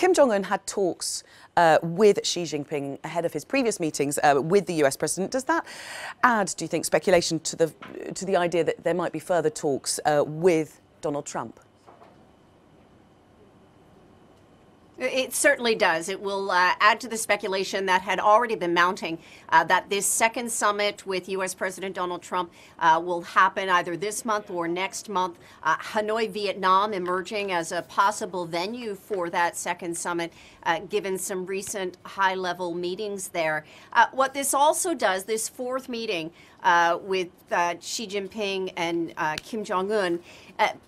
Kim Jong-Un had talks with Xi Jinping ahead of his previous meetings with the US president. Does that add, do you think, speculation to the idea that there might be further talks with Donald Trump? It certainly does. It will add to the speculation that had already been mounting that this second summit with U.S. President Donald Trump will happen either this month or next month. Hanoi, Vietnam emerging as a possible venue for that second summit, given some recent high-level meetings there. What this also does, this fourth meeting with Xi Jinping and Kim Jong-Un,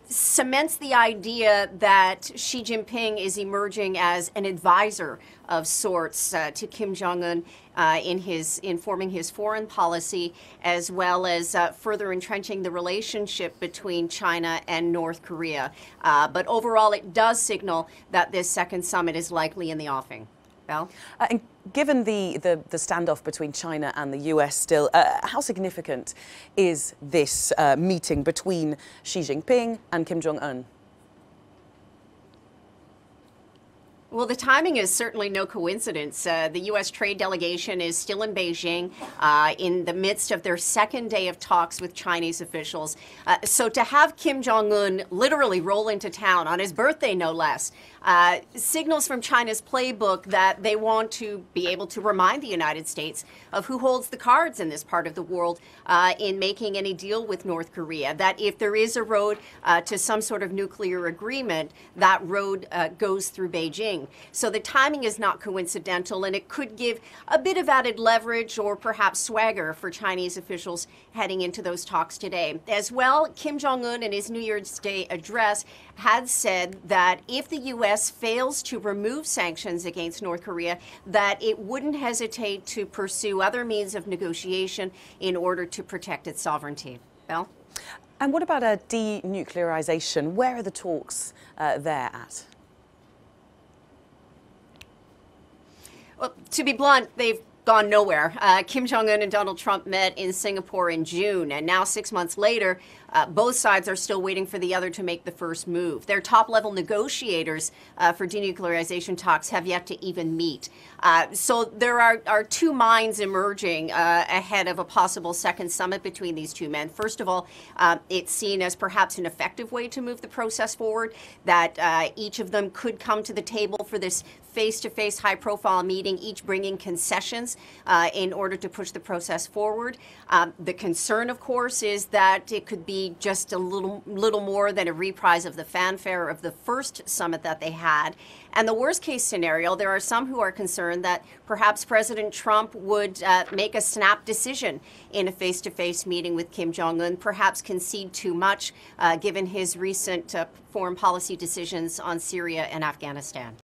cements the idea that Xi Jinping is emerging as an advisor of sorts to Kim Jong-un in forming his foreign policy, as well as further entrenching the relationship between China and North Korea. But overall, it does signal that this second summit is likely in the offing. Val? And given the standoff between China and the US still, how significant is this meeting between Xi Jinping and Kim Jong-un? Well, the timing is certainly no coincidence. The U.S. trade delegation is still in Beijing in the midst of their second day of talks with Chinese officials. So to have Kim Jong-un literally roll into town on his birthday, no less, signals from China's playbook that they want to be able to remind the United States of who holds the cards in this part of the world in making any deal with North Korea, that if there is a road to some sort of nuclear agreement, that road goes through Beijing. So the timing is not coincidental, and it could give a bit of added leverage or perhaps swagger for Chinese officials heading into those talks today. As well, Kim Jong-un in his New Year's Day address had said that if the U.S. fails to remove sanctions against North Korea, that it wouldn't hesitate to pursue other means of negotiation in order to protect its sovereignty. Belle? And what about a denuclearization? Where are the talks there at? Well, to be blunt, they've gone nowhere. Kim Jong-un and Donald Trump met in Singapore in June, and now 6 months later, both sides are still waiting for the other to make the first move. Their top-level negotiators for denuclearization talks have yet to even meet. So there are two minds emerging ahead of a possible second summit between these two men. First of all, it's seen as perhaps an effective way to move the process forward, that each of them could come to the table for this face-to-face high-profile meeting, each bringing concessions in order to push the process forward. The concern, of course, is that it could be just a little more than a reprise of the fanfare of the first summit that they had. And the worst-case scenario, there are some who are concerned that perhaps President Trump would make a snap decision in a face-to-face meeting with Kim Jong-un, perhaps concede too much given his recent foreign policy decisions on Syria and Afghanistan.